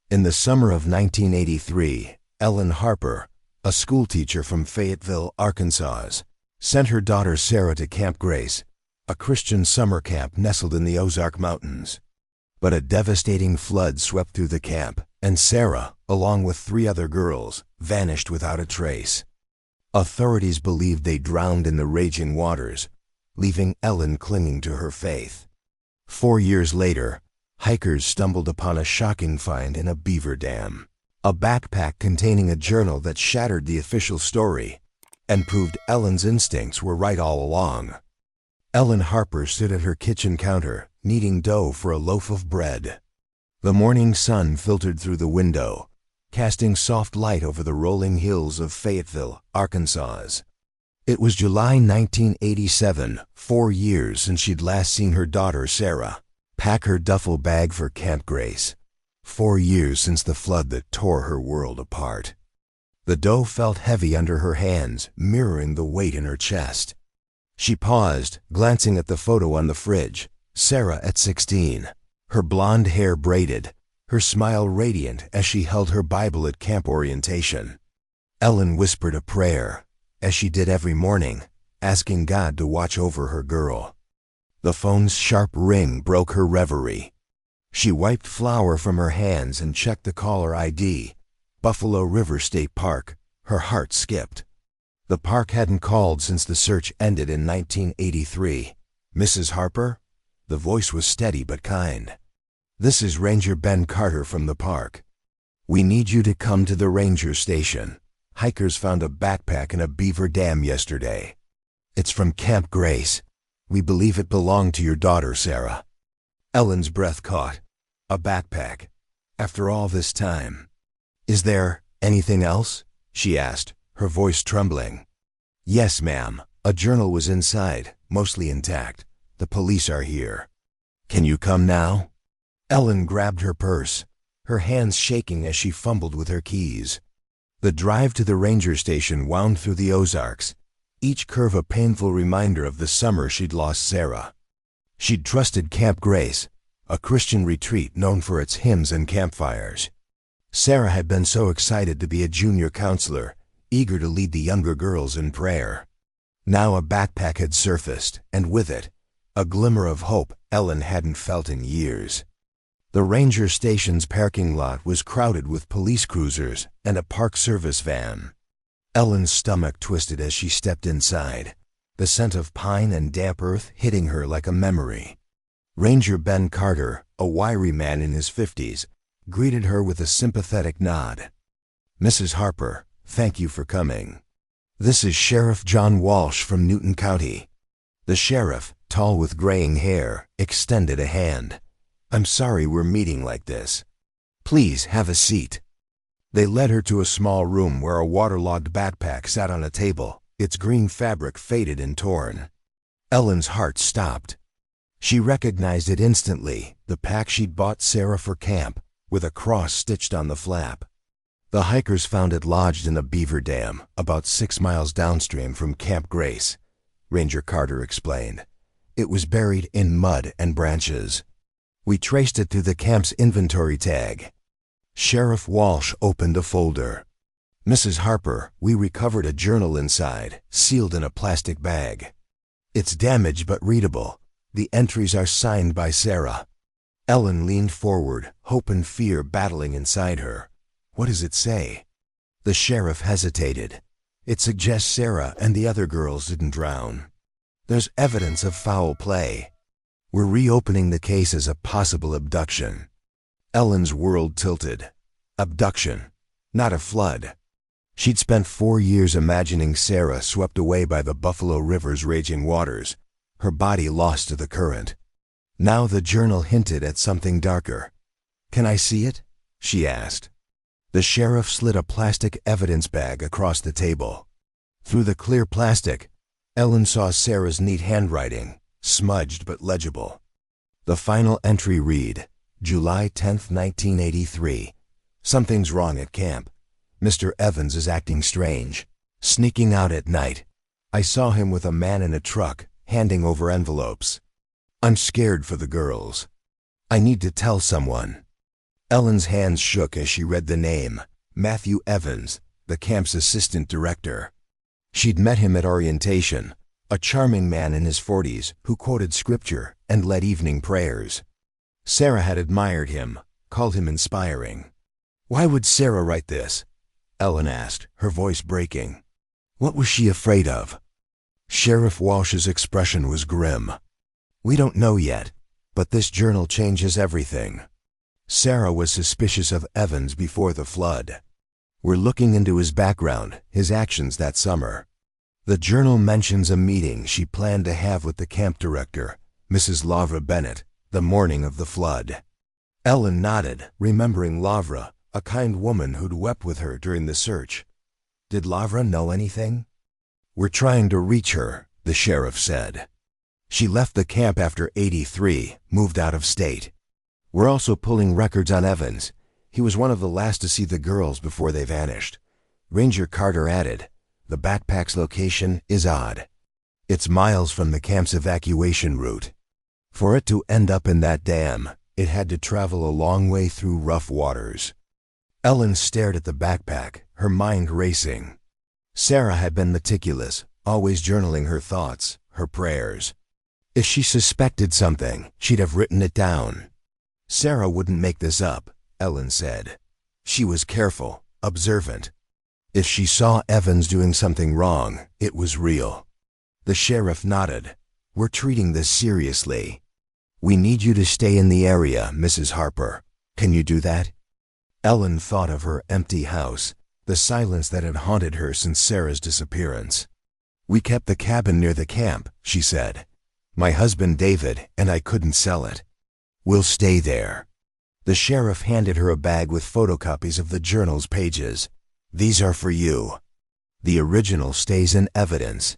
In the summer of 1983, Ellen Harper, a schoolteacher from Fayetteville, Arkansas, sent her daughter Sarah to Camp Grace, a Christian summer camp nestled in the Ozark Mountains. But a devastating flood swept through the camp, and Sarah, along with 3 other girls, vanished without a trace. Authorities believed they drowned in the raging waters, leaving Ellen clinging to her faith. 4 years later, hikers stumbled upon a shocking find in a beaver dam, a backpack containing a journal that shattered the official story and proved Ellen's instincts were right all along. Ellen Harper stood at her kitchen counter, kneading dough for a loaf of bread. The morning sun filtered through the window, casting soft light over the rolling hills of Fayetteville, Arkansas. It was July 1987, 4 years since she'd last seen her daughter Sarah pack her duffel bag for Camp Grace. 4 years since the flood that tore her world apart. The dough felt heavy under her hands, mirroring the weight in her chest. She paused, glancing at the photo on the fridge. Sarah at 16, her blonde hair braided, her smile radiant as she held her Bible at camp orientation. Ellen whispered a prayer, as she did every morning, asking God to watch over her girl. The phone's sharp ring broke her reverie. She wiped flour from her hands and checked the caller ID, Buffalo River State Park. Her heart skipped. The park hadn't called since the search ended in 1983. "Mrs. Harper?" The voice was steady but kind. "This is Ranger Ben Carter from the park. We need you to come to the ranger station. Hikers found a backpack in a beaver dam yesterday. It's from Camp Grace. We believe it belonged to your daughter, Sarah." Ellen's breath caught. A backpack. After all this time. "Is there anything else?" she asked, her voice trembling. "Yes, ma'am. A journal was inside, mostly intact. The police are here. Can you come now?" Ellen grabbed her purse, her hands shaking as she fumbled with her keys. The drive to the ranger station wound through the Ozarks, each curve a painful reminder of the summer she'd lost Sarah. She'd trusted Camp Grace, a Christian retreat known for its hymns and campfires. Sarah had been so excited to be a junior counselor, eager to lead the younger girls in prayer. Now a backpack had surfaced, and with it, a glimmer of hope Ellen hadn't felt in years. The ranger station's parking lot was crowded with police cruisers and a Park Service van. Ellen's stomach twisted as she stepped inside, the scent of pine and damp earth hitting her like a memory. Ranger Ben Carter, a wiry man in his 50s, greeted her with a sympathetic nod. "Mrs. Harper, thank you for coming. This is Sheriff John Walsh from Newton County." The sheriff, tall with graying hair, extended a hand. "I'm sorry we're meeting like this. Please have a seat." They led her to a small room where a waterlogged backpack sat on a table, its green fabric faded and torn. Ellen's heart stopped. She recognized it instantly, the pack she'd bought Sarah for camp, with a cross stitched on the flap. The hikers found it lodged in a beaver dam, about 6 miles downstream from Camp Grace, Ranger Carter explained. It was buried in mud and branches. We traced it through the camp's inventory tag. Sheriff Walsh opened a folder. "Mrs. Harper, we recovered a journal inside, sealed in a plastic bag. It's damaged but readable. The entries are signed by Sarah." Ellen leaned forward, hope and fear battling inside her. "What does it say?" The sheriff hesitated. "It suggests Sarah and the other girls didn't drown. There's evidence of foul play. We're reopening the case as a possible abduction." Ellen's world tilted. Abduction, not a flood. She'd spent 4 years imagining Sarah swept away by the Buffalo River's raging waters, her body lost to the current. Now the journal hinted at something darker. "Can I see it?" she asked. The sheriff slid a plastic evidence bag across the table. Through the clear plastic, Ellen saw Sarah's neat handwriting, smudged but legible. The final entry read, July 10th, 1983. "Something's wrong at camp. Mr. Evans is acting strange. Sneaking out at night. I saw him with a man in a truck, handing over envelopes. I'm scared for the girls. I need to tell someone." Ellen's hands shook as she read the name, Matthew Evans, the camp's assistant director. She'd met him at orientation, a charming man in his 40s who quoted scripture and led evening prayers. Sarah had admired him, called him inspiring. Why would Sarah write this? Ellen asked, her voice breaking. What was she afraid of? Sheriff Walsh's expression was grim. We don't know yet, but this journal changes everything. Sarah was suspicious of Evans before the flood. We're looking into his background, his actions that summer. The journal mentions a meeting she planned to have with the camp director, Mrs. Lavra Bennett, the morning of the flood. Ellen nodded, remembering Lavra, a kind woman who'd wept with her during the search. Did Lavra know anything? We're trying to reach her, the sheriff said. She left the camp after '83, moved out of state. We're also pulling records on Evans. He was one of the last to see the girls before they vanished. Ranger Carter added, the backpack's location is odd. It's miles from the camp's evacuation route. For it to end up in that dam, it had to travel a long way through rough waters. Ellen stared at the backpack, her mind racing. Sarah had been meticulous, always journaling her thoughts, her prayers. If she suspected something, she'd have written it down. Sarah wouldn't make this up, Ellen said. She was careful, observant. If she saw Evans doing something wrong, it was real. The sheriff nodded. We're treating this seriously. We need you to stay in the area, Mrs. Harper. Can you do that? Ellen thought of her empty house, the silence that had haunted her since Sarah's disappearance. We kept the cabin near the camp, she said. My husband David and I couldn't sell it. We'll stay there. The sheriff handed her a bag with photocopies of the journal's pages. These are for you. The original stays in evidence.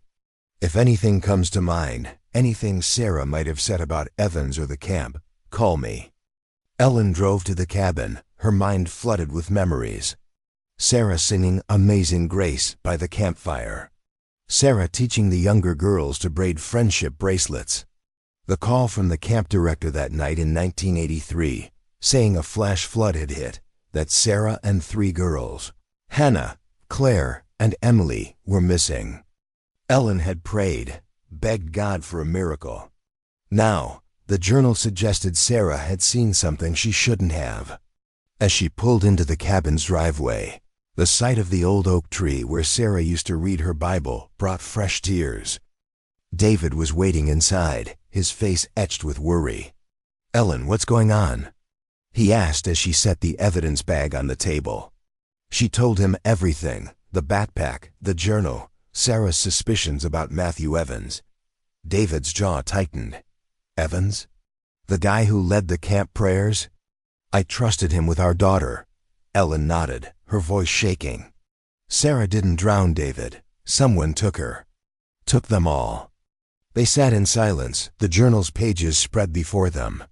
If anything comes to mind, anything Sarah might have said about Evans or the camp, call me. Ellen drove to the cabin, her mind flooded with memories. Sarah singing Amazing Grace by the campfire. Sarah teaching the younger girls to braid friendship bracelets. The call from the camp director that night in 1983, saying a flash flood had hit, that Sarah and 3 girls, Hannah, Claire, and Emily, were missing. Ellen had prayed, begged God for a miracle. Now, the journal suggested Sarah had seen something she shouldn't have. As she pulled into the cabin's driveway, the sight of the old oak tree where Sarah used to read her Bible brought fresh tears. David was waiting inside, his face etched with worry. Ellen, what's going on? He asked as she set the evidence bag on the table. She told him everything, the backpack, the journal, Sarah's suspicions about Matthew Evans. David's jaw tightened. Evans? The guy who led the camp prayers? I trusted him with our daughter. Ellen nodded, her voice shaking. Sarah didn't drown David. Someone took her. Took them all. They sat in silence, the journal's pages spread before them.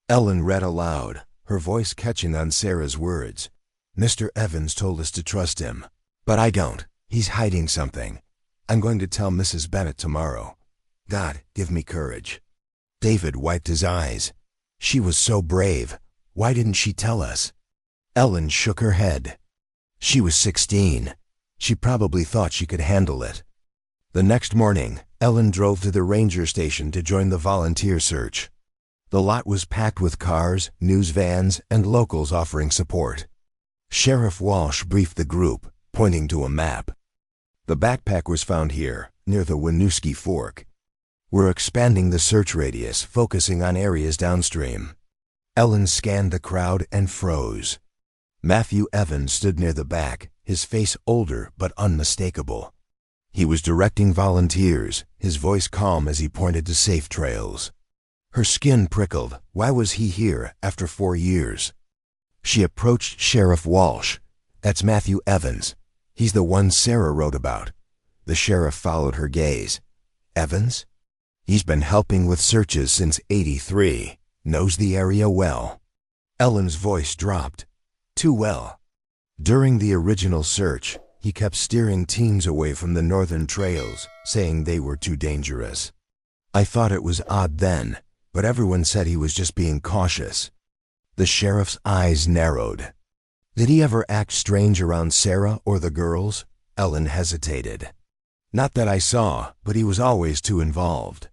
Ellen read aloud, her voice catching on Sarah's words. Mr. Evans told us to trust him. But I don't. He's hiding something. I'm going to tell Mrs. Bennett tomorrow. God, give me courage. David wiped his eyes. She was so brave. Why didn't she tell us? Ellen shook her head. She was 16. She probably thought she could handle it. The next morning, Ellen drove to the ranger station to join the volunteer search. The lot was packed with cars, news vans, and locals offering support. Sheriff Walsh briefed the group, pointing to a map. The backpack was found here, near the Winooski Fork. We're expanding the search radius, focusing on areas downstream. Ellen scanned the crowd and froze. Matthew Evans stood near the back, his face older but unmistakable. He was directing volunteers, his voice calm as he pointed to safe trails. Her skin prickled. Why was he here after 4 years? She approached Sheriff Walsh. That's Matthew Evans. He's the one Sarah wrote about. The sheriff followed her gaze. Evans? He's been helping with searches since '83. Knows the area well. Ellen's voice dropped. Too well. During the original search, he kept steering teams away from the northern trails, saying they were too dangerous. I thought it was odd then, but everyone said he was just being cautious. The sheriff's eyes narrowed. Did he ever act strange around Sarah or the girls? Ellen hesitated. Not that I saw, but he was always too involved.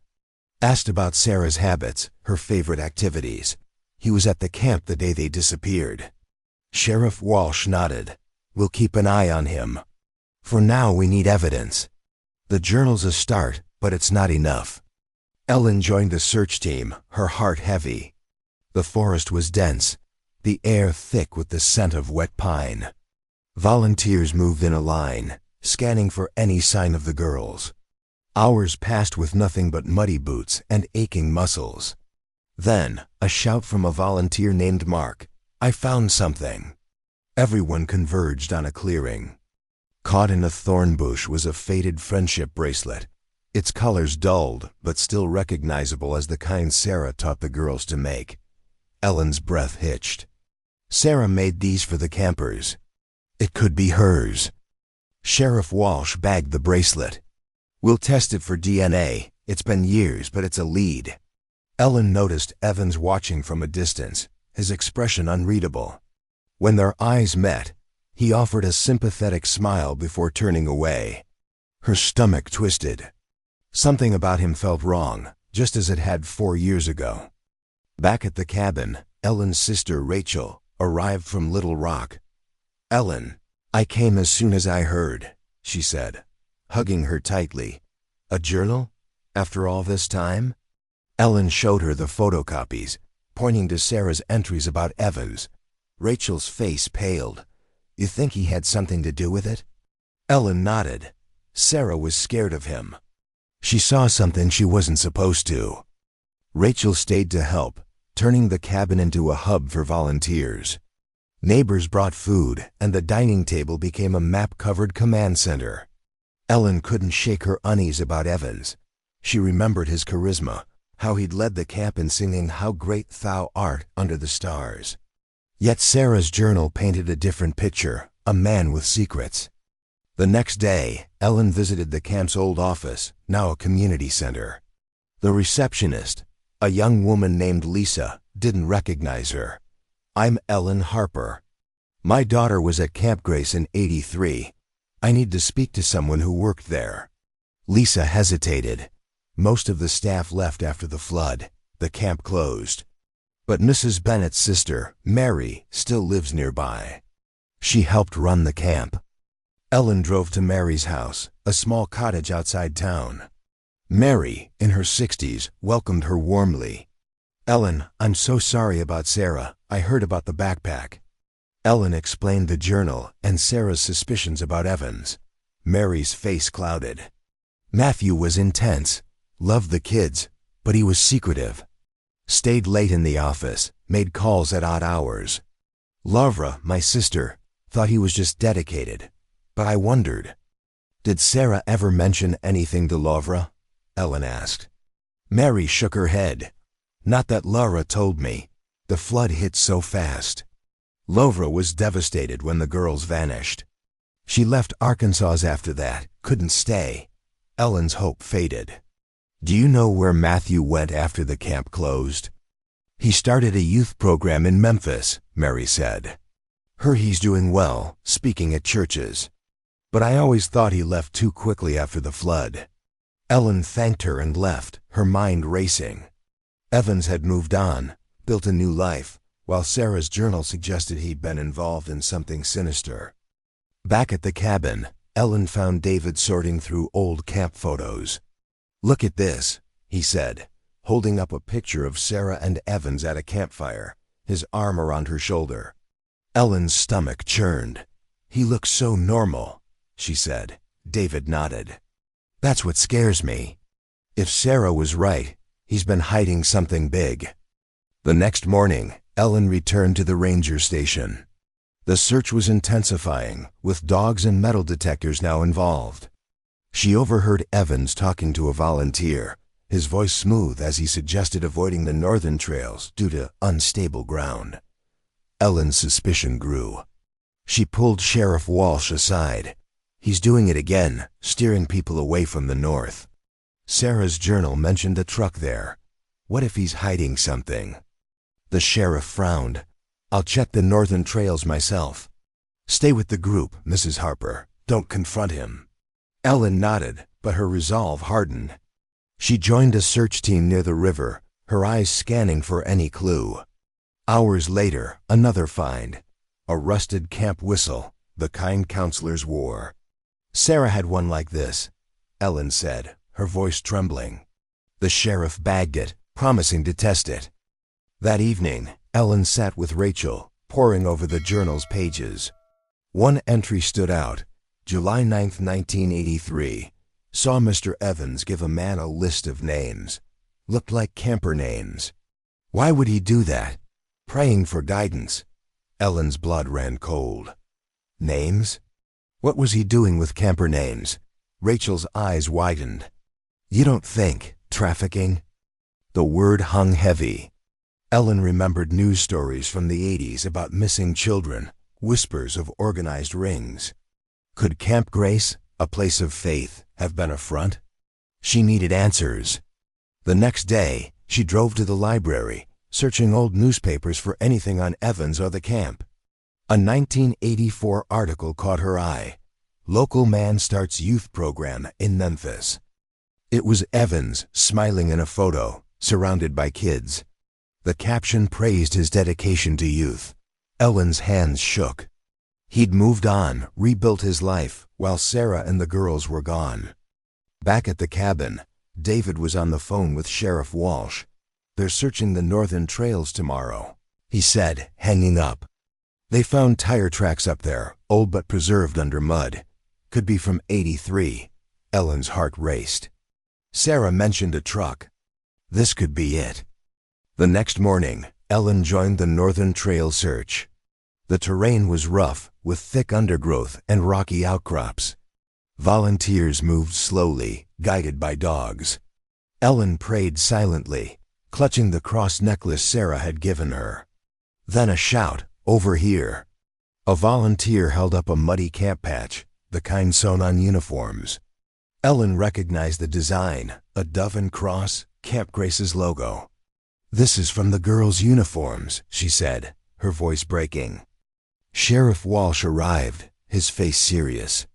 Asked about Sarah's habits, her favorite activities. He was at the camp the day they disappeared. Sheriff Walsh nodded. We'll keep an eye on him. For now, we need evidence. The journal's a start, but it's not enough. Ellen joined the search team, her heart heavy. The forest was dense, the air thick with the scent of wet pine. Volunteers moved in a line, scanning for any sign of the girls. Hours passed with nothing but muddy boots and aching muscles. Then, a shout from a volunteer named Mark. I found something. Everyone converged on a clearing. Caught in a thorn bush was a faded friendship bracelet, its colors dulled but still recognizable as the kind Sarah taught the girls to make. Ellen's breath hitched. Sarah made these for the campers. It could be hers. Sheriff Walsh bagged the bracelet. We'll test it for DNA. It's been years, but it's a lead. Ellen noticed Evans watching from a distance, his expression unreadable. When their eyes met, he offered a sympathetic smile before turning away. Her stomach twisted. Something about him felt wrong, just as it had 4 years ago. Back at the cabin, Ellen's sister Rachel arrived from Little Rock. Ellen, I came as soon as I heard, she said, hugging her tightly. A journal? After all this time? Ellen showed her the photocopies, pointing to Sarah's entries about Evans. Rachel's face paled. You think he had something to do with it? Ellen nodded. Sarah was scared of him. She saw something she wasn't supposed to. Rachel stayed to help, turning the cabin into a hub for volunteers. Neighbors brought food, and the dining table became a map-covered command center. Ellen couldn't shake her unease about Evans. She remembered his charisma, how he'd led the camp in singing How Great Thou Art under the stars. Yet Sarah's journal painted a different picture, a man with secrets. The next day, Ellen visited the camp's old office, now a community center. The receptionist, a young woman named Lisa, didn't recognize her. I'm Ellen Harper. My daughter was at Camp Grace in '83. I need to speak to someone who worked there. Lisa hesitated. Most of the staff left after the flood. The camp closed. But Mrs. Bennett's sister, Mary, still lives nearby. She helped run the camp. Ellen drove to Mary's house, a small cottage outside town. Mary, in her 60s, welcomed her warmly. Ellen, I'm so sorry about Sarah. I heard about the backpack. Ellen explained the journal and Sarah's suspicions about Evans. Mary's face clouded. Matthew was intense, loved the kids, but he was secretive. Stayed late in the office, made calls at odd hours. Lavra, my sister, thought he was just dedicated, but I wondered. Did Sarah ever mention anything to Lavra? Ellen asked. Mary shook her head. Not that Lavra told me. The flood hit so fast. Lavra was devastated when the girls vanished. She left Arkansas after that, couldn't stay. Ellen's hope faded. Do you know where Matthew went after the camp closed? He started a youth program in Memphis, Mary said. He's doing well, speaking at churches. But I always thought he left too quickly after the flood. Ellen thanked her and left, her mind racing. Evans had moved on, built a new life, while Sarah's journal suggested he'd been involved in something sinister. Back at the cabin, Ellen found David sorting through old camp photos. Look at this, he said, holding up a picture of Sarah and Evans at a campfire, his arm around her shoulder. Ellen's stomach churned. He looks so normal, she said. David nodded. That's what scares me. If Sarah was right, he's been hiding something big. The next morning, Ellen returned to the ranger station. The search was intensifying, with dogs and metal detectors now involved. She overheard Evans talking to a volunteer, his voice smooth as he suggested avoiding the northern trails due to unstable ground. Ellen's suspicion grew. She pulled Sheriff Walsh aside. He's doing it again, steering people away from the north. Sarah's journal mentioned a truck there. What if he's hiding something? The sheriff frowned. I'll check the northern trails myself. Stay with the group, Mrs. Harper. Don't confront him. Ellen nodded, but her resolve hardened. She joined a search team near the river, her eyes scanning for any clue. Hours later, another find. A rusted camp whistle, the kind counselors wore. Sarah had one like this, Ellen said, her voice trembling. The sheriff bagged it, promising to test it. That evening, Ellen sat with Rachel, poring over the journal's pages. One entry stood out. July 9, 1983. Saw Mr. Evans give a man a list of names. Looked like camper names. Why would he do that? Praying for guidance. Ellen's blood ran cold. Names? What was he doing with camper names? Rachel's eyes widened. You don't think trafficking? The word hung heavy. Ellen remembered news stories from the 80s about missing children, whispers of organized rings. Could Camp Grace, a place of faith, have been a front? She needed answers. The next day, she drove to the library, searching old newspapers for anything on Evans or the camp. A 1984 article caught her eye. Local man starts youth program in Memphis. It was Evans, smiling in a photo, surrounded by kids. The caption praised his dedication to youth. Ellen's hands shook. He'd moved on, rebuilt his life, while Sarah and the girls were gone. Back at the cabin, David was on the phone with Sheriff Walsh. They're searching the northern trails tomorrow, he said, hanging up. They found tire tracks up there, old but preserved under mud. Could be from '83. Ellen's heart raced. Sarah mentioned a truck. This could be it. The next morning, Ellen joined the Northern Trail search. The terrain was rough, with thick undergrowth and rocky outcrops. Volunteers moved slowly, guided by dogs. Ellen prayed silently, clutching the cross necklace Sarah had given her. Then a shout, "Over here!" A volunteer held up a muddy camp patch, the kind sewn on uniforms. Ellen recognized the design, a dove and cross, Camp Grace's logo. "This is from the girls' uniforms," she said, her voice breaking. Sheriff Walsh arrived, his face serious.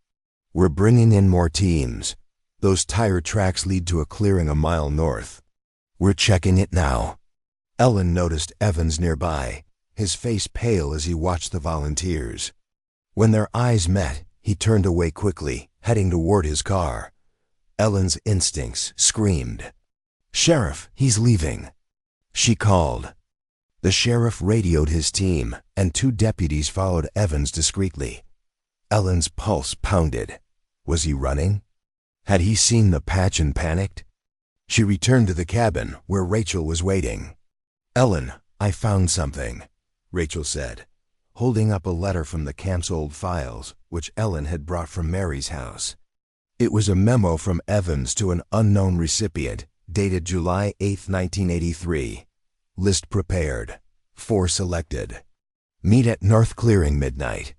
"We're bringing in more teams. Those tire tracks lead to a clearing a mile north. We're checking it now." Ellen noticed Evans nearby, his face pale as he watched the volunteers. When their eyes met, he turned away quickly, heading toward his car. Ellen's instincts screamed, "Sheriff, he's leaving." She called. The sheriff radioed his team, and 2 deputies followed Evans discreetly. Ellen's pulse pounded. Was he running? Had he seen the patch and panicked? She returned to the cabin, where Rachel was waiting. "Ellen, I found something," Rachel said, holding up a letter from the camp's old files, which Ellen had brought from Mary's house. It was a memo from Evans to an unknown recipient, dated July 8, 1983. List prepared. 4 selected. Meet at North Clearing midnight.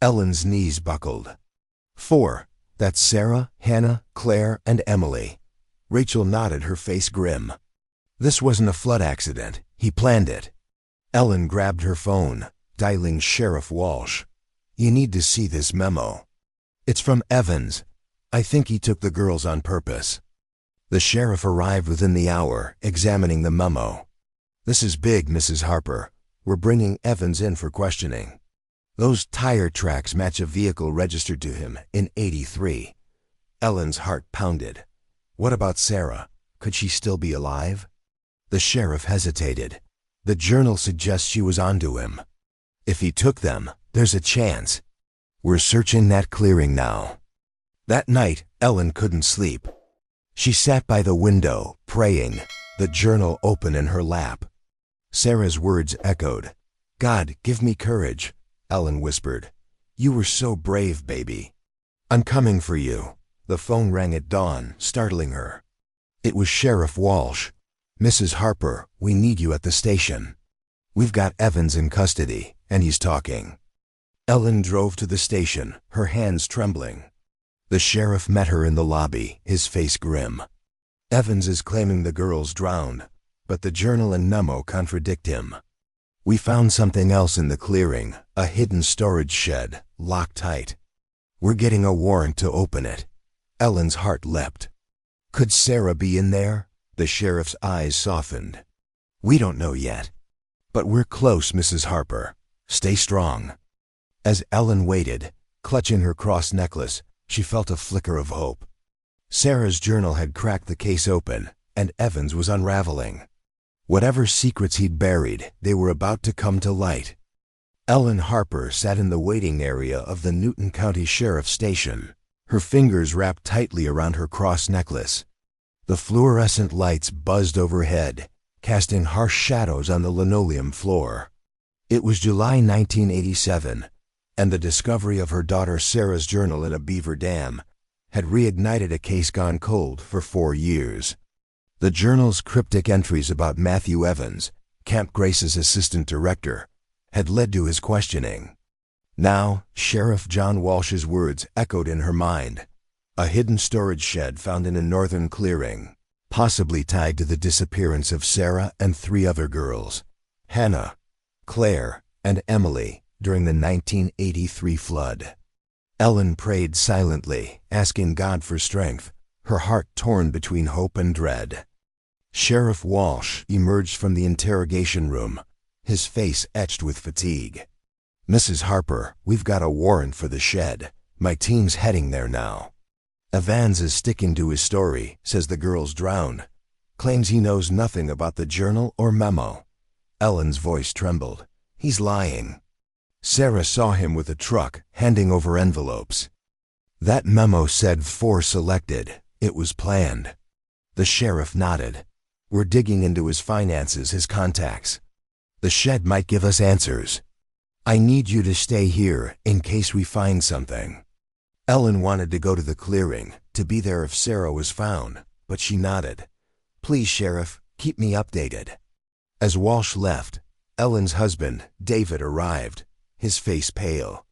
Ellen's knees buckled. 4. That's Sarah, Hannah, Claire, and Emily. Rachel nodded, her face grim. This wasn't a flood accident. He planned it. Ellen grabbed her phone, dialing Sheriff Walsh. "You need to see this memo. It's from Evans. I think he took the girls on purpose." The sheriff arrived within the hour, examining the memo. "This is big, Mrs. Harper. We're bringing Evans in for questioning. Those tire tracks match a vehicle registered to him in '83. Ellen's heart pounded. What about Sarah? Could she still be alive? The sheriff hesitated. The journal suggests she was onto him. If he took them, there's a chance. We're searching that clearing now. That night, Ellen couldn't sleep. She sat by the window, praying, the journal open in her lap. Sarah's words echoed. "God, give me courage," Ellen whispered. "You were so brave, baby." "I'm coming for you." The phone rang at dawn, startling her. It was Sheriff Walsh. "Mrs. Harper, we need you at the station. We've got Evans in custody, and he's talking." Ellen drove to the station, her hands trembling. The sheriff met her in the lobby, his face grim. "Evans is claiming the girls drowned, but the journal and memo contradict him." We found something else in the clearing, a hidden storage shed, locked tight. We're getting a warrant to open it. Ellen's heart leapt. Could Sarah be in there? The sheriff's eyes softened. We don't know yet. But we're close, Mrs. Harper. Stay strong. As Ellen waited, clutching her cross necklace, she felt a flicker of hope. Sarah's journal had cracked the case open, and Evans was unraveling. Whatever secrets he'd buried, they were about to come to light. Ellen Harper sat in the waiting area of the Newton County Sheriff's Station, her fingers wrapped tightly around her cross necklace. The fluorescent lights buzzed overhead, casting harsh shadows on the linoleum floor. It was July 1987, and the discovery of her daughter Sarah's journal in a beaver dam had reignited a case gone cold for 4 years. The journal's cryptic entries about Matthew Evans, Camp Grace's assistant director, had led to his questioning. Now, Sheriff John Walsh's words echoed in her mind. A hidden storage shed found in a northern clearing, possibly tied to the disappearance of Sarah and 3 other girls, Hannah, Claire, and Emily, during the 1983 flood. Ellen prayed silently, asking God for strength, her heart torn between hope and dread. Sheriff Walsh emerged from the interrogation room, his face etched with fatigue. Mrs. Harper, we've got a warrant for the shed. My team's heading there now. Evans is sticking to his story, says the girls drowned. Claims he knows nothing about the journal or memo. Ellen's voice trembled. He's lying. Sarah saw him with a truck, handing over envelopes. That memo said 4 selected. It was planned. The sheriff nodded. We're digging into his finances, his contacts. The shed might give us answers. I need you to stay here in case we find something. Ellen wanted to go to the clearing, to be there if Sarah was found, but she nodded. Please, Sheriff, keep me updated. As Walsh left, Ellen's husband, David, arrived, his face pale.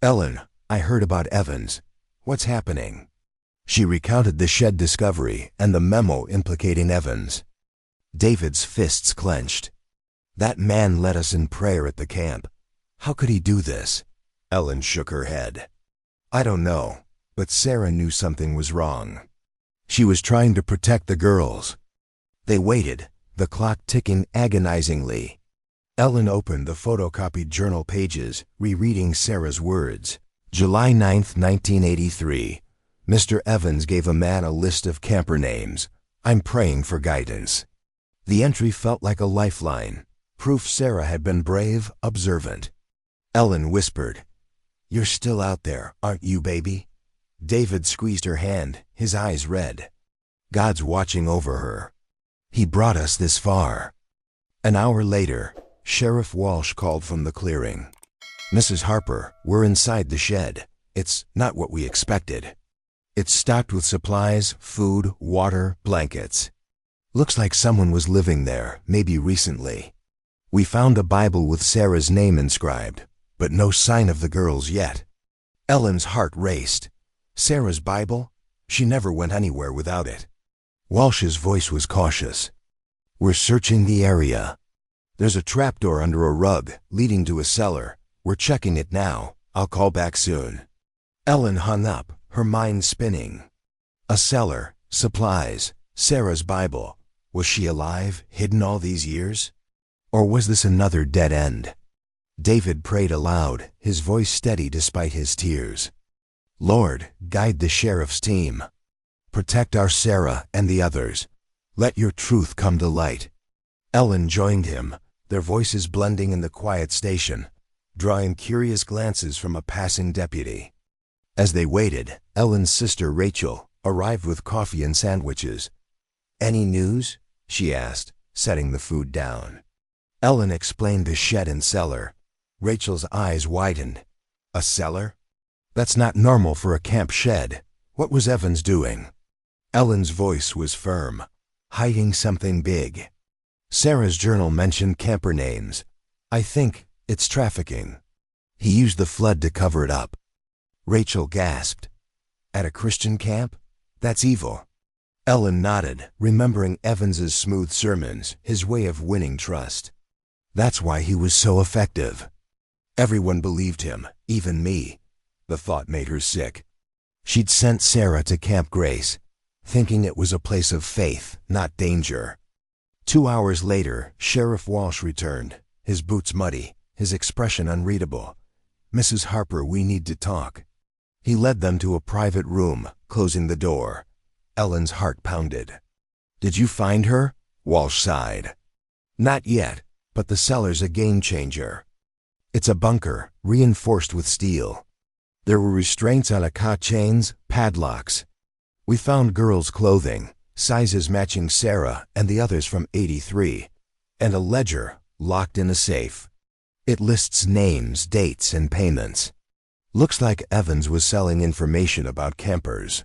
Ellen, I heard about Evans. What's happening? She recounted the shed discovery and the memo implicating Evans. David's fists clenched. That man led us in prayer at the camp. How could he do this? Ellen shook her head. I don't know, but Sarah knew something was wrong. She was trying to protect the girls. They waited, the clock ticking agonizingly. Ellen opened the photocopied journal pages, rereading Sarah's words. July 9th, 1983. Mr. Evans gave a man a list of camper names. I'm praying for guidance. The entry felt like a lifeline, proof Sarah had been brave, observant. Ellen whispered, You're still out there, aren't you, baby? David squeezed her hand, his eyes red. God's watching over her. He brought us this far. An hour later, Sheriff Walsh called from the clearing. Mrs. Harper, we're inside the shed. It's not what we expected. It's stocked with supplies, food, water, blankets. Looks like someone was living there, maybe recently. We found a Bible with Sarah's name inscribed, but no sign of the girls yet. Ellen's heart raced. Sarah's Bible? She never went anywhere without it. Walsh's voice was cautious. We're searching the area. There's a trapdoor under a rug, leading to a cellar. We're checking it now. I'll call back soon. Ellen hung up, her mind spinning. A cellar, supplies, Sarah's Bible. Was she alive, hidden all these years? Or was this another dead end? David prayed aloud, his voice steady despite his tears. Lord, guide the sheriff's team. Protect our Sarah and the others. Let your truth come to light. Ellen joined him, their voices blending in the quiet station, drawing curious glances from a passing deputy. As they waited, Ellen's sister Rachel arrived with coffee and sandwiches. Any news? She asked, setting the food down. Ellen explained the shed and cellar. Rachel's eyes widened. A cellar? That's not normal for a camp shed. What was Evans doing? Ellen's voice was firm, hiding something big. Sarah's journal mentioned camper names. I think it's trafficking. He used the flood to cover it up. Rachel gasped. At a Christian camp? That's evil. Ellen nodded, remembering Evans's smooth sermons, his way of winning trust. That's why he was so effective. Everyone believed him, even me. The thought made her sick. She'd sent Sarah to Camp Grace, thinking it was a place of faith, not danger. 2 hours later, Sheriff Walsh returned, his boots muddy, his expression unreadable. "Mrs. Harper, we need to talk." He led them to a private room, closing the door. Ellen's heart pounded. "Did you find her?" Walsh sighed. "Not yet, but the cellar's a game changer. It's a bunker, reinforced with steel. There were restraints on a chains, padlocks. We found girls' clothing, sizes matching Sarah and the others from '83, and a ledger locked in a safe. It lists names, dates, and payments. Looks like Evans was selling information about campers."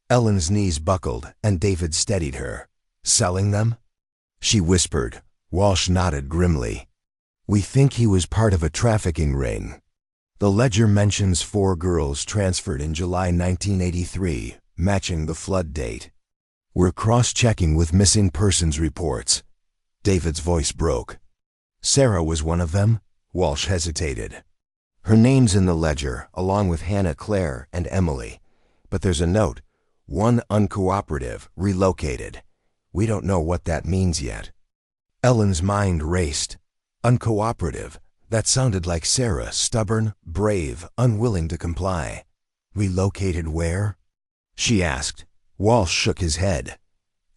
Ellen's knees buckled, and David steadied her. "Selling them?" she whispered. Walsh nodded grimly. "We think he was part of a trafficking ring. The ledger mentions 4 girls transferred in July 1983, matching the flood date. We're cross-checking with missing persons reports." David's voice broke. "Sarah was one of them?" Walsh hesitated. "Her name's in the ledger, along with Hannah, Claire, and Emily. But there's a note. 1 uncooperative, relocated. We don't know what that means yet." Ellen's mind raced. Uncooperative. That sounded like Sarah, stubborn, brave, unwilling to comply. "Relocated where?" she asked. Walsh shook his head.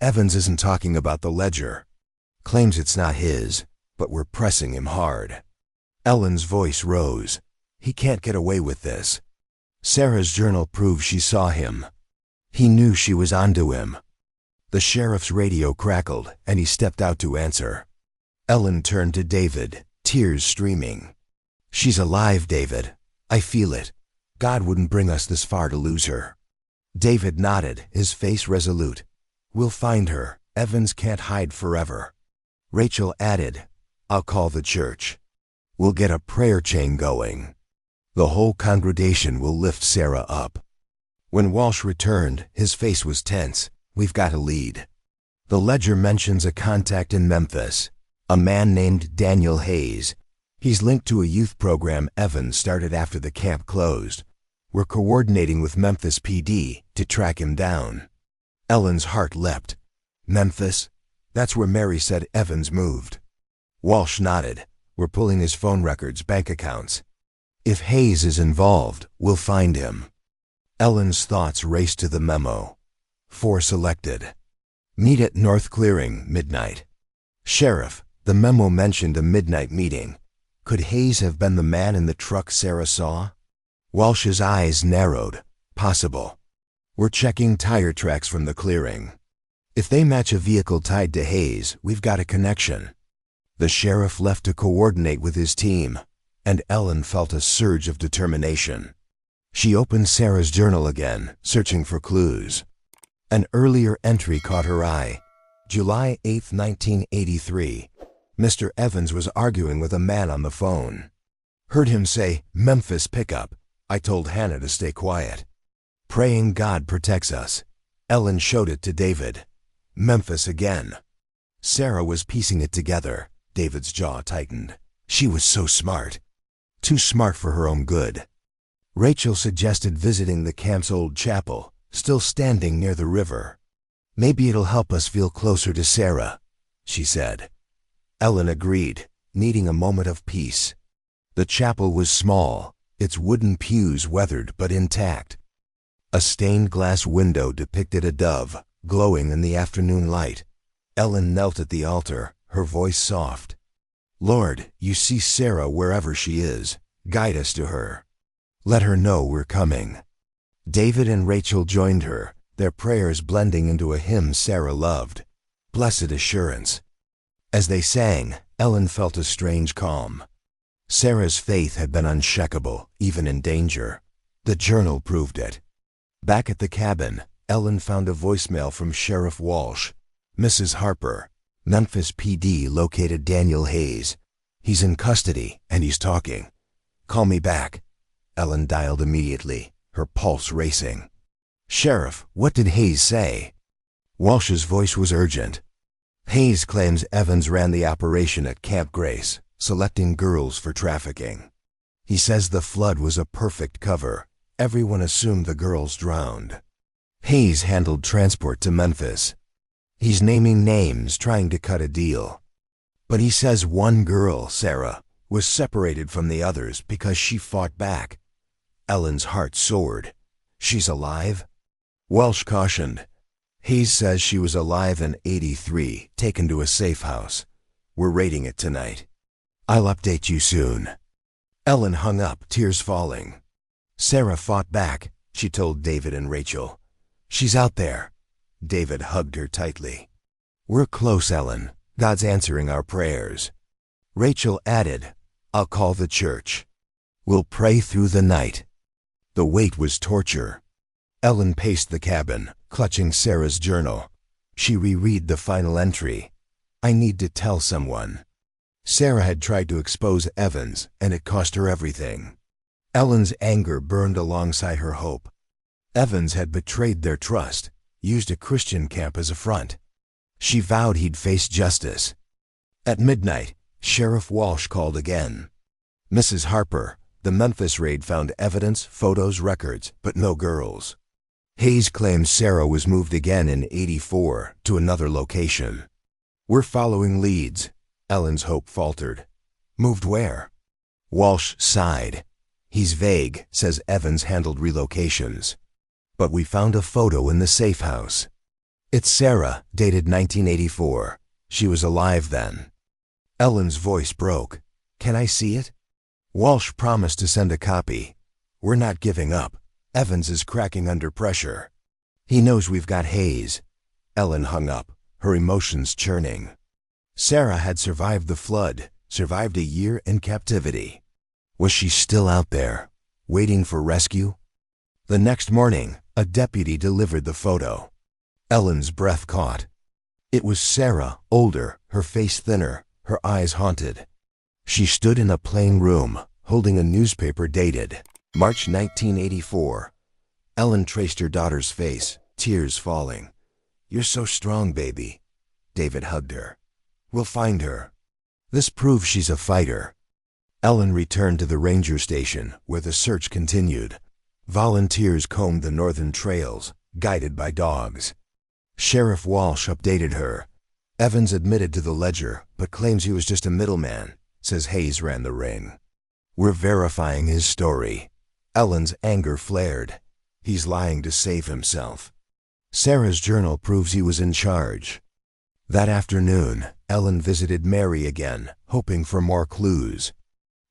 "Evans isn't talking about the ledger. Claims it's not his, but we're pressing him hard." Ellen's voice rose. "He can't get away with this. Sarah's journal proves she saw him. He knew she was onto him." The sheriff's radio crackled, and he stepped out to answer. Ellen turned to David, tears streaming. "She's alive, David. I feel it. God wouldn't bring us this far to lose her." David nodded, his face resolute. "We'll find her. Evans can't hide forever." Rachel added, "I'll call the church. We'll get a prayer chain going. The whole congregation will lift Sarah up." When Walsh returned, his face was tense. "We've got a lead. The ledger mentions a contact in Memphis, a man named Daniel Hayes. He's linked to a youth program Evans started after the camp closed. We're coordinating with Memphis PD to track him down." Ellen's heart leapt. "Memphis? That's where Mary said Evans moved." Walsh nodded. "We're pulling his phone records, bank accounts. If Hayes is involved, we'll find him." Ellen's thoughts raced to the memo. 4 selected. "Meet at North Clearing, midnight." "Sheriff, the memo mentioned a midnight meeting. Could Hayes have been the man in the truck Sarah saw?" Walsh's eyes narrowed. "Possible. We're checking tire tracks from the clearing. If they match a vehicle tied to Hayes, we've got a connection." The sheriff left to coordinate with his team, and Ellen felt a surge of determination. She opened Sarah's journal again, searching for clues. An earlier entry caught her eye. July 8, 1983. Mr. Evans was arguing with a man on the phone. "Heard him say, 'Memphis pickup.' I told Hannah to stay quiet. Praying God protects us." Ellen showed it to David. "Memphis again." Sarah was piecing it together. David's jaw tightened. She was so smart. Too smart for her own good. Rachel suggested visiting the camp's old chapel, still standing near the river. "Maybe it'll help us feel closer to Sarah," she said. Ellen agreed, needing a moment of peace. The chapel was small, its wooden pews weathered but intact. A stained glass window depicted a dove, glowing in the afternoon light. Ellen knelt at the altar, her voice soft. "Lord, you see Sarah wherever she is. Guide us to her. Let her know we're coming." David and Rachel joined her, their prayers blending into a hymn Sarah loved, "Blessed Assurance." As they sang, Ellen felt a strange calm. Sarah's faith had been unshakable, even in danger. The journal proved it. Back at the cabin, Ellen found a voicemail from Sheriff Walsh. "Mrs. Harper, Memphis PD located Daniel Hayes. He's in custody, and he's talking. Call me back." Ellen dialed immediately, her pulse racing. "Sheriff, what did Hayes say?" Walsh's voice was urgent. Hayes claims Evans ran the operation at Camp Grace, selecting girls for trafficking. He says the flood was a perfect cover. Everyone assumed the girls drowned. Hayes handled transport to Memphis. He's naming names, trying to cut a deal. But he says one girl, Sarah, was separated from the others because she fought back. Ellen's heart soared. She's alive? Walsh cautioned. Hayes says she was alive in '83, taken to a safe house. We're raiding it tonight. I'll update you soon. Ellen hung up, tears falling. Sarah fought back, she told David and Rachel. She's out there. David hugged her tightly. We're close, Ellen. God's answering our prayers. Rachel added, I'll call the church. We'll pray through the night. The wait was torture. Ellen paced the cabin, clutching Sarah's journal. She reread the final entry. I need to tell someone. Sarah had tried to expose Evans, and it cost her everything. Ellen's anger burned alongside her hope. Evans had betrayed their trust, used a Christian camp as a front. She vowed he'd face justice. At midnight, Sheriff Walsh called again. Mrs. Harper, the Memphis raid found evidence, photos, records, but no girls. Hayes claims Sarah was moved again in '84 to another location. We're following leads. Ellen's hope faltered. Moved where? Walsh sighed. He's vague, says Evans handled relocations. But we found a photo in the safe house. It's Sarah, dated 1984. She was alive then. Ellen's voice broke. Can I see it? Walsh promised to send a copy. We're not giving up. Evans is cracking under pressure. He knows we've got Hayes. Ellen hung up, her emotions churning. Sarah had survived the flood, survived a year in captivity. Was she still out there, waiting for rescue? The next morning, a deputy delivered the photo. Ellen's breath caught. It was Sarah, older, her face thinner, her eyes haunted. She stood in a plain room, holding a newspaper dated March 1984. Ellen traced her daughter's face, tears falling. You're so strong, baby. David hugged her. We'll find her. This proves she's a fighter. Ellen returned to the ranger station, where the search continued. Volunteers combed the northern trails, guided by dogs. Sheriff Walsh updated her. Evans admitted to the ledger, but claims he was just a middleman, says Hayes ran the ring. We're verifying his story. Ellen's anger flared. He's lying to save himself. Sarah's journal proves he was in charge. That afternoon, Ellen visited Mary again, hoping for more clues.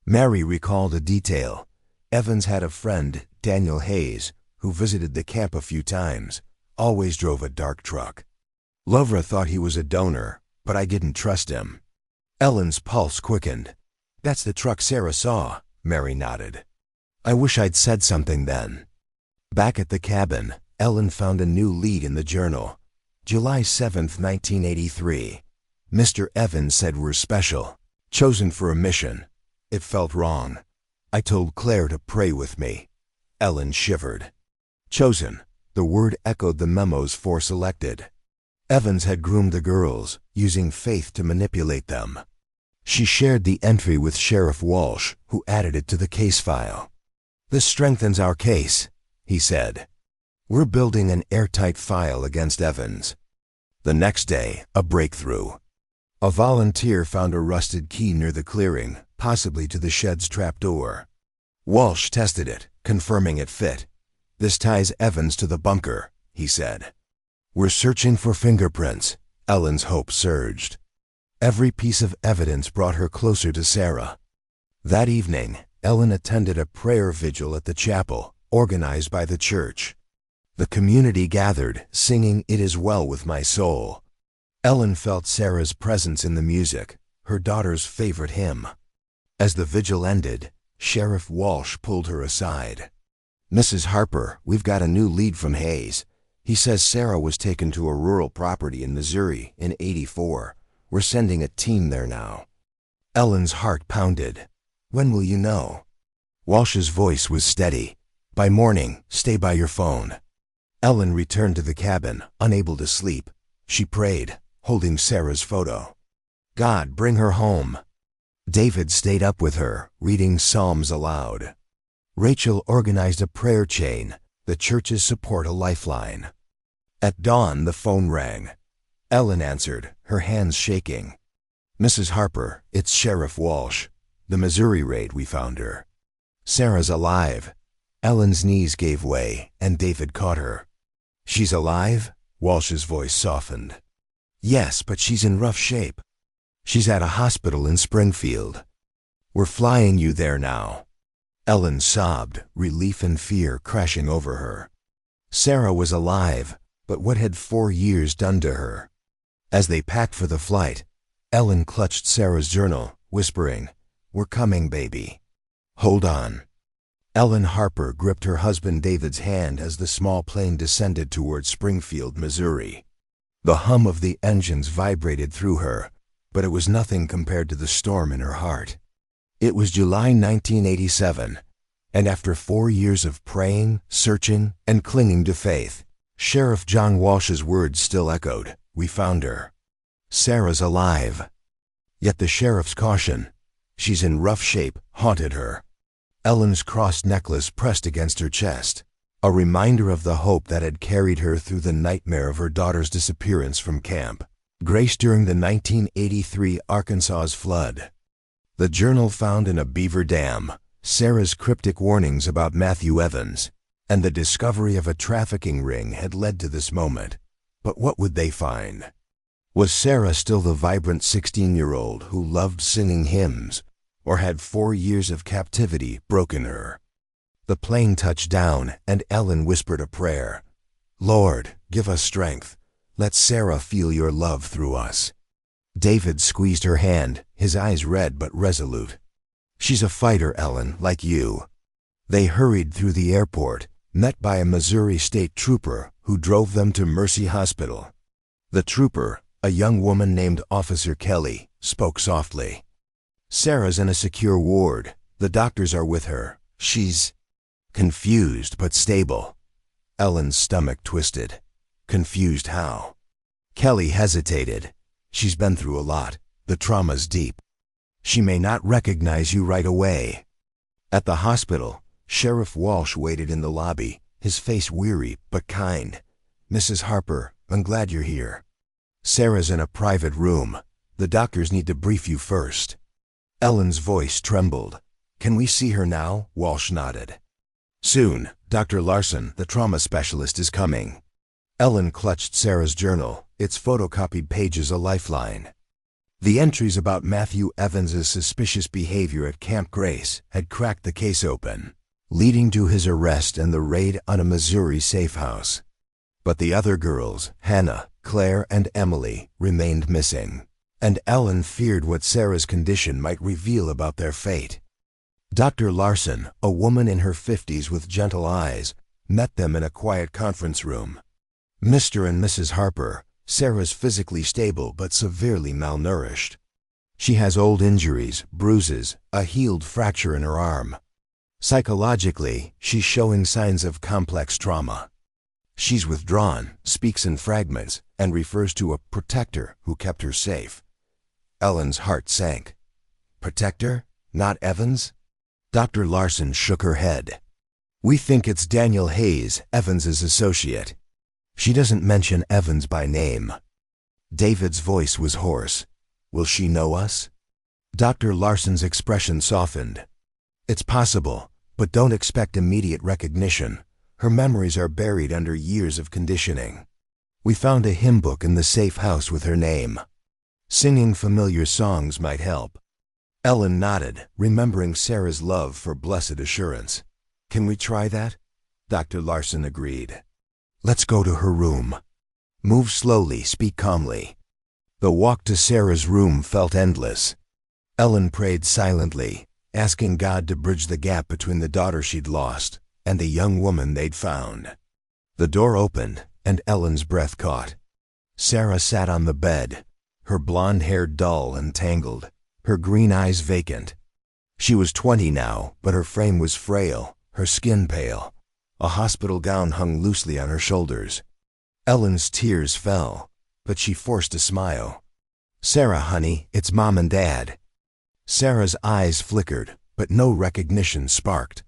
Mary recalled a detail. Evans had a friend, Daniel Hayes, who visited the camp a few times, always drove a dark truck. Lovra thought he was a donor, but I didn't trust him. Ellen's pulse quickened. That's the truck Sarah saw, Mary nodded. I wish I'd said something then. Back at the cabin, Ellen found a new lead in the journal. July 7, 1983. Mr. Evans said we're special, chosen for a mission. It felt wrong. I told Claire to pray with me. Ellen shivered. Chosen. The word echoed the memos for selected. Evans had groomed the girls, using faith to manipulate them. She shared the entry with Sheriff Walsh, who added it to the case file. This strengthens our case, he said. We're building an airtight file against Evans. The next day, a breakthrough. A volunteer found a rusted key near the clearing, possibly to the shed's trapdoor. Walsh tested it, confirming it fit. This ties Evans to the bunker, he said. We're searching for fingerprints. Ellen's hope surged. Every piece of evidence brought her closer to Sarah. That evening, Ellen attended a prayer vigil at the chapel, organized by the church. The community gathered, singing "It Is Well With My Soul." Ellen felt Sarah's presence in the music, her daughter's favorite hymn. As the vigil ended, Sheriff Walsh pulled her aside. Mrs. Harper, we've got a new lead from Hayes. He says Sarah was taken to a rural property in Missouri in '84. We're sending a team there now. Ellen's heart pounded. When will you know? Walsh's voice was steady. By morning, stay by your phone. Ellen returned to the cabin, unable to sleep. She prayed, holding Sarah's photo. "God, bring her home." David stayed up with her, reading Psalms aloud. Rachel organized a prayer chain, the church's support a lifeline. At dawn, the phone rang. Ellen answered, her hands shaking. "Mrs. Harper, it's Sheriff Walsh. The Missouri raid, we found her. Sarah's alive." Ellen's knees gave way, and David caught her. "She's alive?" Walsh's voice softened. "Yes, but she's in rough shape. She's at a hospital in Springfield. We're flying you there now." Ellen sobbed, relief and fear crashing over her. Sarah was alive, but what had 4 years done to her? As they packed for the flight, Ellen clutched Sarah's journal, whispering, "We're coming, baby. Hold on." Ellen Harper gripped her husband David's hand as the small plane descended toward Springfield, Missouri. The hum of the engines vibrated through her, but it was nothing compared to the storm in her heart. It was July 1987, and after 4 years of praying, searching, and clinging to faith, Sheriff John Walsh's words still echoed, "We found her. Sarah's alive." Yet the sheriff's caution, "She's in rough shape," haunted her. Ellen's crossed necklace pressed against her chest, a reminder of the hope that had carried her through the nightmare of her daughter's disappearance from Camp Grace during the 1983 Arkansas flood. The journal found in a beaver dam, Sarah's cryptic warnings about Matthew Evans, and the discovery of a trafficking ring had led to this moment. But what would they find? Was Sarah still the vibrant 16-year-old who loved singing hymns, or had 4 years of captivity broken her? The plane touched down, and Ellen whispered a prayer. "Lord, give us strength. Let Sarah feel your love through us." David squeezed her hand, his eyes red but resolute. "She's a fighter, Ellen, like you." They hurried through the airport, met by a Missouri state trooper who drove them to Mercy Hospital. The trooper, a young woman named Officer Kelly, spoke softly. "Sarah's in a secure ward. The doctors are with her. She's..." Confused but stable. Ellen's stomach twisted. Confused how? Kelly hesitated. "She's been through a lot. The trauma's deep. She may not recognize you right away." At the hospital, Sheriff Walsh waited in the lobby, his face weary but kind. "Mrs. Harper, I'm glad you're here. Sarah's in a private room. The doctors need to brief you first." Ellen's voice trembled. "Can we see her now?" Walsh nodded. "Soon. Dr. Larson, the trauma specialist, is coming." Ellen clutched Sarah's journal, its photocopied pages a lifeline. The entries about Matthew Evans's suspicious behavior at Camp Grace had cracked the case open, leading to his arrest and the raid on a Missouri safe house. But the other girls, Hannah, Claire, and Emily, remained missing, and Ellen feared what Sarah's condition might reveal about their fate. Dr. Larson, a woman in her 50s with gentle eyes, met them in a quiet conference room. "Mr. and Mrs. Harper, Sarah's physically stable but severely malnourished. She has old injuries, bruises, a healed fracture in her arm. Psychologically, she's showing signs of complex trauma. She's withdrawn, speaks in fragments, and refers to a protector who kept her safe." Ellen's heart sank. "Protector? Not Evans?" Dr. Larson shook her head. "We think it's Daniel Hayes, Evans's associate. She doesn't mention Evans by name." David's voice was hoarse. "Will she know us?" Dr. Larson's expression softened. "It's possible, but don't expect immediate recognition. Her memories are buried under years of conditioning. We found a hymn book in the safe house with her name. Singing familiar songs might help." Ellen nodded, remembering Sarah's love for blessed assurance. "Can we try that?" Dr. Larson agreed. "Let's go to her room. Move slowly, speak calmly." The walk to Sarah's room felt endless. Ellen prayed silently, asking God to bridge the gap between the daughter she'd lost and the young woman they'd found. The door opened, and Ellen's breath caught. Sarah sat on the bed, her blonde hair dull and tangled, her green eyes vacant. She was 20 now, but her frame was frail, her skin pale. A hospital gown hung loosely on her shoulders. Ellen's tears fell. but she forced a smile. "Sarah, honey, it's Mom and Dad." Sarah's eyes flickered, but no recognition sparked.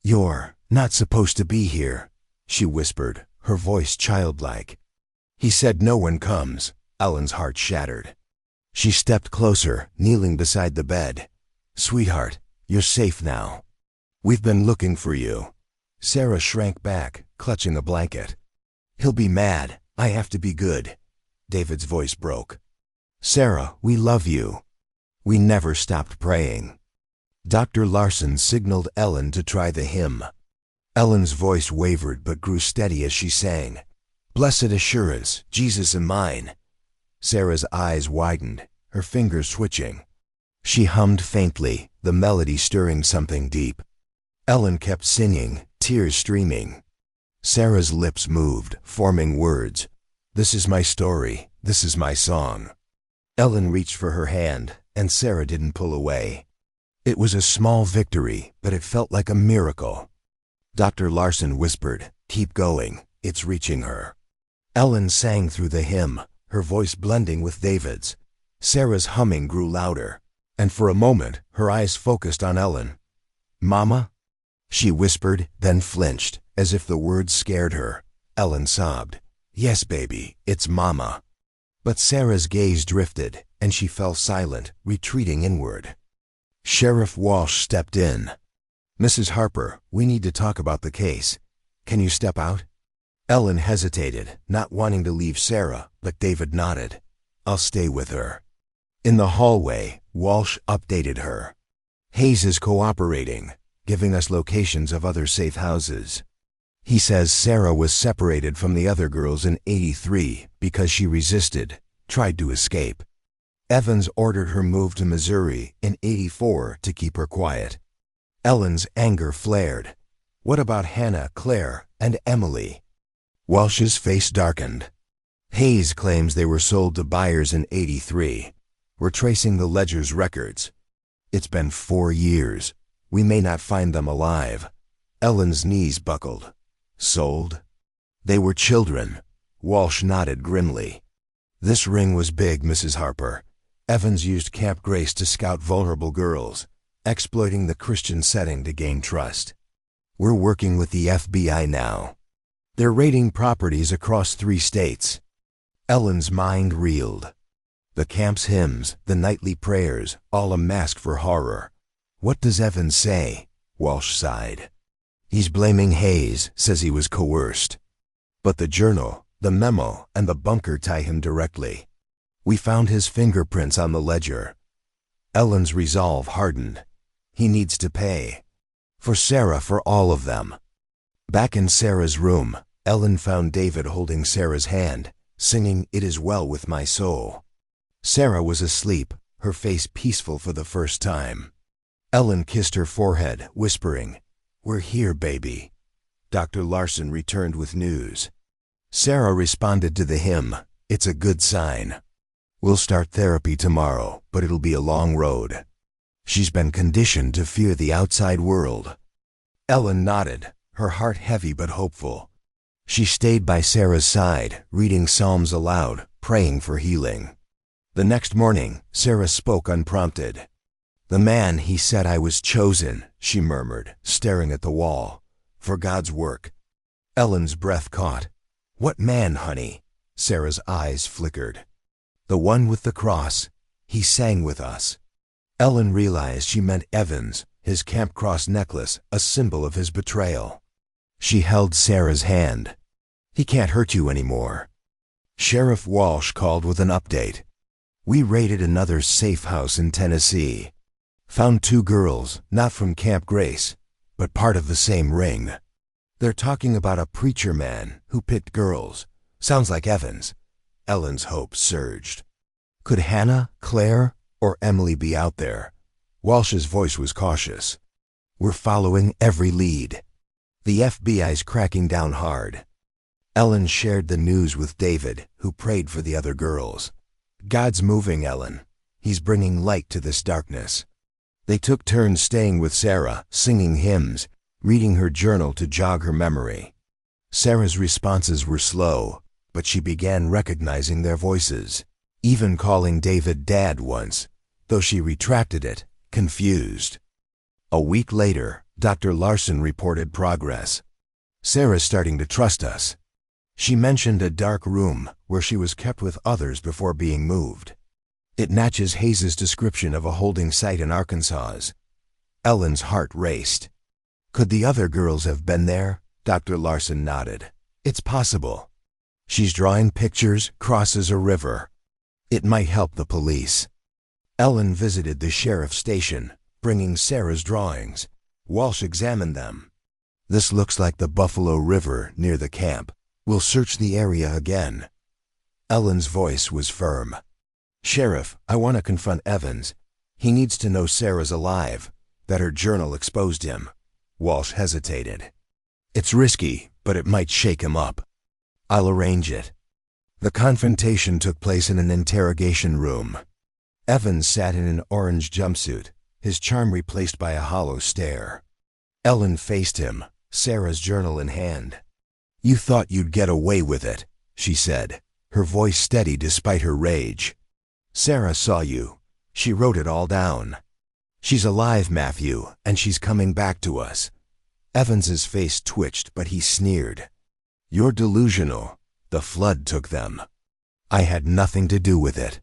"You're not supposed to be here," she whispered, her voice childlike. "He said no one comes." Ellen's heart shattered. She stepped closer, kneeling beside the bed. "Sweetheart, you're safe now. We've been looking for you." Sarah shrank back, clutching a blanket. "He'll be mad. I have to be good." David's voice broke. "Sarah, we love you." We never stopped praying. Dr. Larson signaled Ellen to try the hymn. Ellen's voice wavered but grew steady as she sang, "Blessed assurance, Jesus and mine." Sarah's eyes widened, her fingers twitching. She hummed faintly, the melody stirring something deep. Ellen kept singing, tears streaming. Sarah's lips moved, forming words. "This is my story. This is my song." Ellen reached for her hand, and Sarah didn't pull away. It was a small victory, but it felt like a miracle. Dr. Larson whispered, "Keep going. It's reaching her." Ellen sang through the hymn, her voice blending with David's. Sarah's humming grew louder, and for a moment her eyes focused on Ellen. "Mama?" she whispered, then flinched, as if the words scared her. Ellen sobbed, "Yes, baby, it's Mama." But Sarah's gaze drifted, and she fell silent, retreating inward. Sheriff Walsh stepped in. "Mrs. Harper, we need to talk about the case. Can you step out?" Ellen hesitated, not wanting to leave Sarah, but David nodded. "I'll stay with her." In the hallway, Walsh updated her. "Hayes is cooperating, giving us locations of other safe houses. He says Sarah was separated from the other girls in '83 because she resisted, tried to escape. Evans ordered her moved to Missouri in '84 to keep her quiet." Ellen's anger flared. "What about Hannah, Claire, and Emily?" Walsh's face darkened. "Hayes claims they were sold to buyers in '83. We're tracing the ledger's records. It's been 4 years. We may not find them alive." Ellen's knees buckled. "Sold?" "They were children." Walsh nodded grimly. "This ring was big, Mrs. Harper. Evans used Camp Grace to scout vulnerable girls, exploiting the Christian setting to gain trust. We're working with the FBI now. They're raiding properties across 3 states. Ellen's mind reeled. The camp's hymns, the nightly prayers, all a mask for horror. "What does Evans say?" Walsh sighed. "He's blaming Hayes, says he was coerced. But the journal, the memo, and the bunker tie him directly. We found his fingerprints on the ledger." Ellen's resolve hardened. He needs to pay. For Sarah, for all of them. Back in Sarah's room, Ellen found David holding Sarah's hand, singing "It Is Well With My Soul." Sarah was asleep, her face peaceful for the first time. Ellen kissed her forehead, whispering, "We're here, baby." Dr. Larson returned with news. Sarah responded to the hymn, "It's a good sign. We'll start therapy tomorrow, but it'll be a long road. She's been conditioned to fear the outside world." Ellen nodded, her heart heavy but hopeful. She stayed by Sarah's side, reading psalms aloud, praying for healing. The next morning, Sarah spoke unprompted. "The man, he said I was chosen," she murmured, staring at the wall, "for God's work." Ellen's breath caught. "What man, honey?" Sarah's eyes flickered. "The one with the cross. He sang with us." Ellen realized she meant Evans, his Camp Cross necklace, a symbol of his betrayal. She held Sarah's hand. "He can't hurt you anymore." Sheriff Walsh called with an update. "We raided another safe house in Tennessee. Found 2 girls, not from Camp Grace, but part of the same ring. They're talking about a preacher man who picked girls. Sounds like Evans." Ellen's hopes surged. Could Hannah, Claire, or Emily be out there? Walsh's voice was cautious. "We're following every lead. The FBI's cracking down hard." Ellen shared the news with David, who prayed for the other girls. "God's moving, Ellen. He's bringing light to this darkness." They took turns staying with Sarah, singing hymns, reading her journal to jog her memory. Sarah's responses were slow, but she began recognizing their voices, even calling David Dad once, though she retracted it, confused. A week later, Dr. Larson reported progress. Sarah's starting to trust us. She mentioned a dark room where she was kept with others before being moved. It matches Hayes' description of a holding site in Arkansas. Ellen's heart raced. Could the other girls have been there? Dr. Larson nodded. It's possible. She's drawing pictures, crosses a river. It might help the police. Ellen visited the sheriff's station, bringing Sarah's drawings. Walsh examined them. This looks like the Buffalo River near the camp. We'll search the area again. Ellen's voice was firm. Sheriff, I want to confront Evans. He needs to know Sarah's alive, that her journal exposed him. Walsh hesitated. It's risky, but it might shake him up. I'll arrange it. The confrontation took place in an interrogation room. Evans sat in an orange jumpsuit, his charm replaced by a hollow stare. Ellen faced him, Sarah's journal in hand. You thought you'd get away with it, she said, her voice steady despite her rage. Sarah saw you. She wrote it all down. She's alive, Matthew, and she's coming back to us. Evans's face twitched, but he sneered. You're delusional. The flood took them. I had nothing to do with it.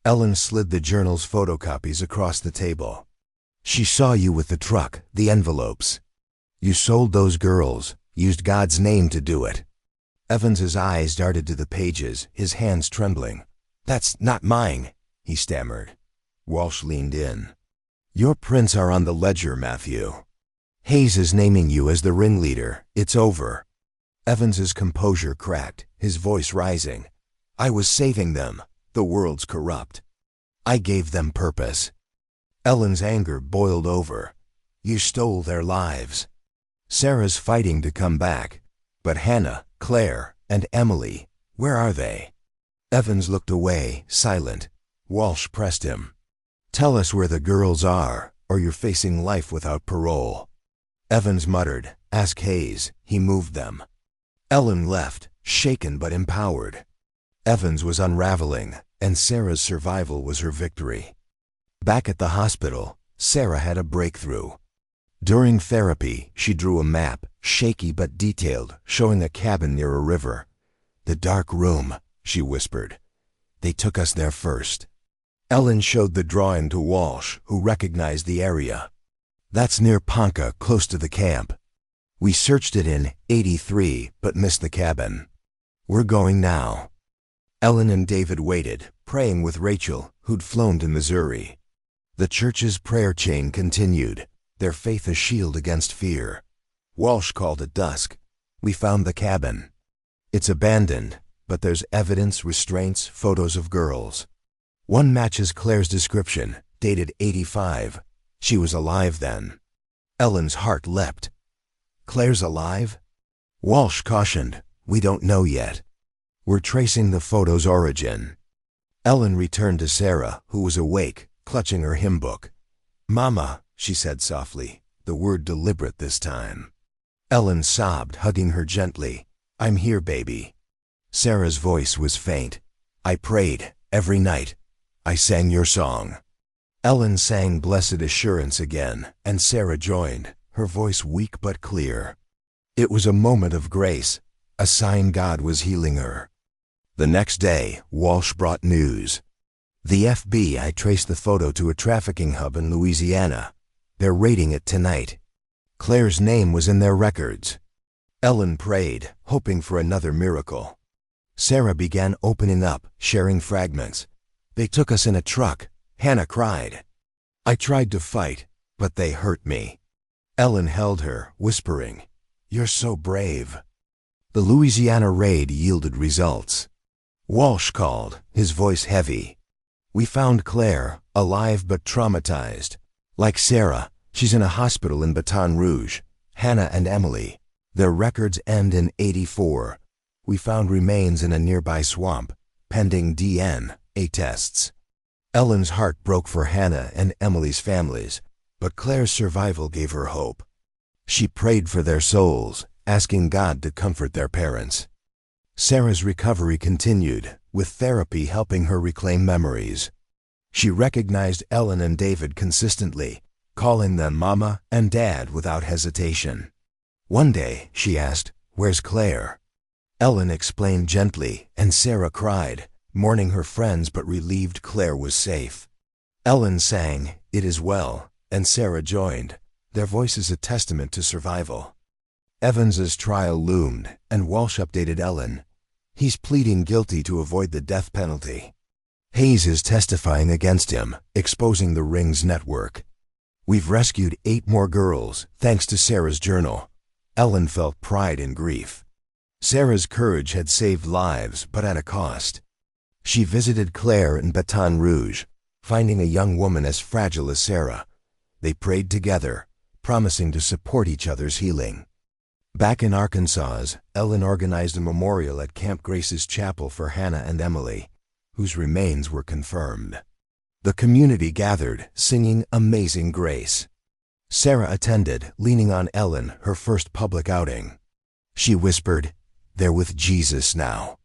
Ellen slid the journal's photocopies across the table. She saw you with the truck, the envelopes. You sold those girls, used God's name to do it. Evans's eyes darted to the pages, his hands trembling. That's not mine, he stammered. Walsh leaned in. Your prints are on the ledger, Matthew. Hayes is naming you as the ringleader. It's over. Evans's composure cracked, his voice rising. I was saving them. The world's corrupt. I gave them purpose. Ellen's anger boiled over. You stole their lives. Sarah's fighting to come back. But Hannah, Claire, and Emily, where are they? Evans looked away, silent. Walsh pressed him. Tell us where the girls are, or you're facing life without parole. Evans muttered, Ask Hayes. He moved them. Ellen left, shaken but empowered. Evans was unraveling, and Sarah's survival was her victory. Back at the hospital, Sarah had a breakthrough. During therapy, she drew a map, shaky but detailed, showing a cabin near a river. The dark room, she whispered. They took us there first. Ellen showed the drawing to Walsh, who recognized the area. That's near Ponca, close to the camp. We searched it in '83, but missed the cabin. We're going now. Ellen and David waited, praying with Rachel, who'd flown to Missouri. The church's prayer chain continued, their faith a shield against fear. Walsh called at dusk. We found the cabin. It's abandoned, but there's evidence, restraints, photos of girls. One matches Claire's description, dated '85. She was alive then. Ellen's heart leapt. Claire's alive? Walsh cautioned, we don't know yet. We're tracing the photo's origin. Ellen returned to Sarah, who was awake, clutching her hymn book. Mama, she said softly, the word deliberate this time. Ellen sobbed, hugging her gently. I'm here, baby. Sarah's voice was faint. I prayed, every night. I sang your song. Ellen sang Blessed Assurance again, and Sarah joined, her voice weak but clear. It was a moment of grace, a sign God was healing her. The next day, Walsh brought news. The FBI traced the photo to a trafficking hub in Louisiana. They're raiding it tonight. Claire's name was in their records. Ellen prayed, hoping for another miracle. Sarah began opening up, sharing fragments. They took us in a truck. Hannah cried. I tried to fight, but they hurt me. Ellen held her, whispering, You're so brave. The Louisiana raid yielded results. Walsh called, his voice heavy. We found Claire, alive but traumatized. Like Sarah, she's in a hospital in Baton Rouge. Hannah and Emily. Their records end in '84. We found remains in a nearby swamp, pending DNA tests. Ellen's heart broke for Hannah and Emily's families, but Claire's survival gave her hope. She prayed for their souls, asking God to comfort their parents. Sarah's recovery continued, with therapy helping her reclaim memories. She recognized Ellen and David consistently, calling them Mama and Dad without hesitation. One day, she asked, "Where's Claire?" Ellen explained gently, and Sarah cried, mourning her friends but relieved Claire was safe. Ellen sang, "It is well," and Sarah joined, their voices a testament to survival. Evans's trial loomed, and Walsh updated Ellen. He's pleading guilty to avoid the death penalty. Hayes is testifying against him, exposing the ring's network. We've rescued 8 more girls, thanks to Sarah's journal. Ellen felt pride and grief. Sarah's courage had saved lives, but at a cost. She visited Claire in Baton Rouge, finding a young woman as fragile as Sarah. They prayed together, promising to support each other's healing. Back in Arkansas, Ellen organized a memorial at Camp Grace's chapel for Hannah and Emily, whose remains were confirmed. The community gathered, singing Amazing Grace. Sarah attended, leaning on Ellen, her first public outing. She whispered, "They're with Jesus now."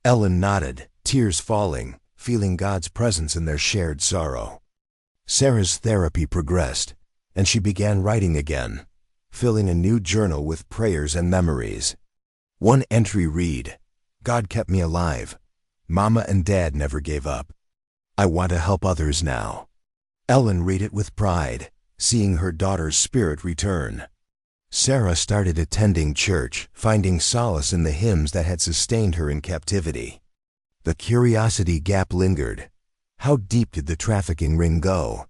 Ellen nodded, tears falling, feeling God's presence in their shared sorrow. Sarah's therapy progressed, and she began writing again, filling a new journal with prayers and memories. One entry read, "God kept me alive. Mama and Dad never gave up. I want to help others now." Ellen read it with pride, seeing her daughter's spirit return. Sarah started attending church, finding solace in the hymns that had sustained her in captivity. The curiosity gap lingered. How deep did the trafficking ring go?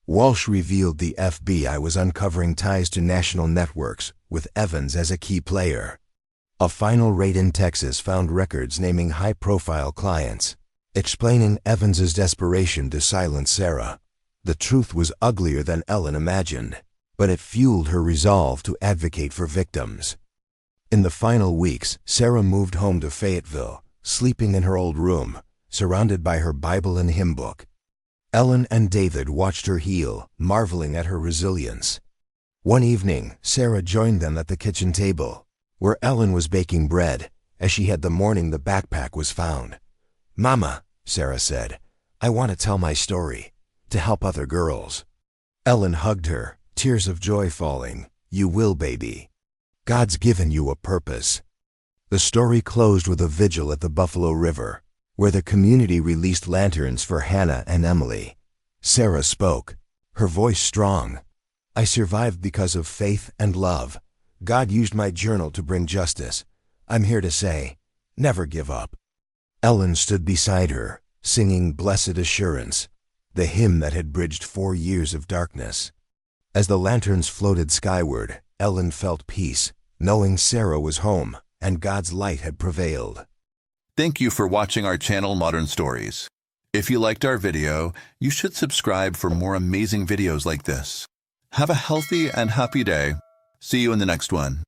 Walsh revealed the FBI was uncovering ties to national networks, with Evans as a key player. A final raid in Texas found records naming high-profile clients, explaining Evans's desperation to silence Sarah. The truth was uglier than Ellen imagined, but it fueled her resolve to advocate for victims. In the final weeks, Sarah moved home to Fayetteville, sleeping in her old room, surrounded by her Bible and hymn book. Ellen and David watched her heal, marveling at her resilience. One evening, Sarah joined them at the kitchen table, where Ellen was baking bread, as she had the morning the backpack was found. "Mama," Sarah said, "I want to tell my story, to help other girls." Ellen hugged her, tears of joy falling. "You will, baby. God's given you a purpose." The story closed with a vigil at the Buffalo River, where the community released lanterns for Hannah and Emily. Sarah spoke, her voice strong. "I survived because of faith and love. God used my journal to bring justice. I'm here to say, never give up." Ellen stood beside her, singing Blessed Assurance, the hymn that had bridged 4 years of darkness. As the lanterns floated skyward, Ellen felt peace, knowing Sarah was home and God's light had prevailed. Thank you for watching our channel Modern Stories. If you liked our video, you should subscribe for more amazing videos like this. Have a healthy and happy day. See you in the next one.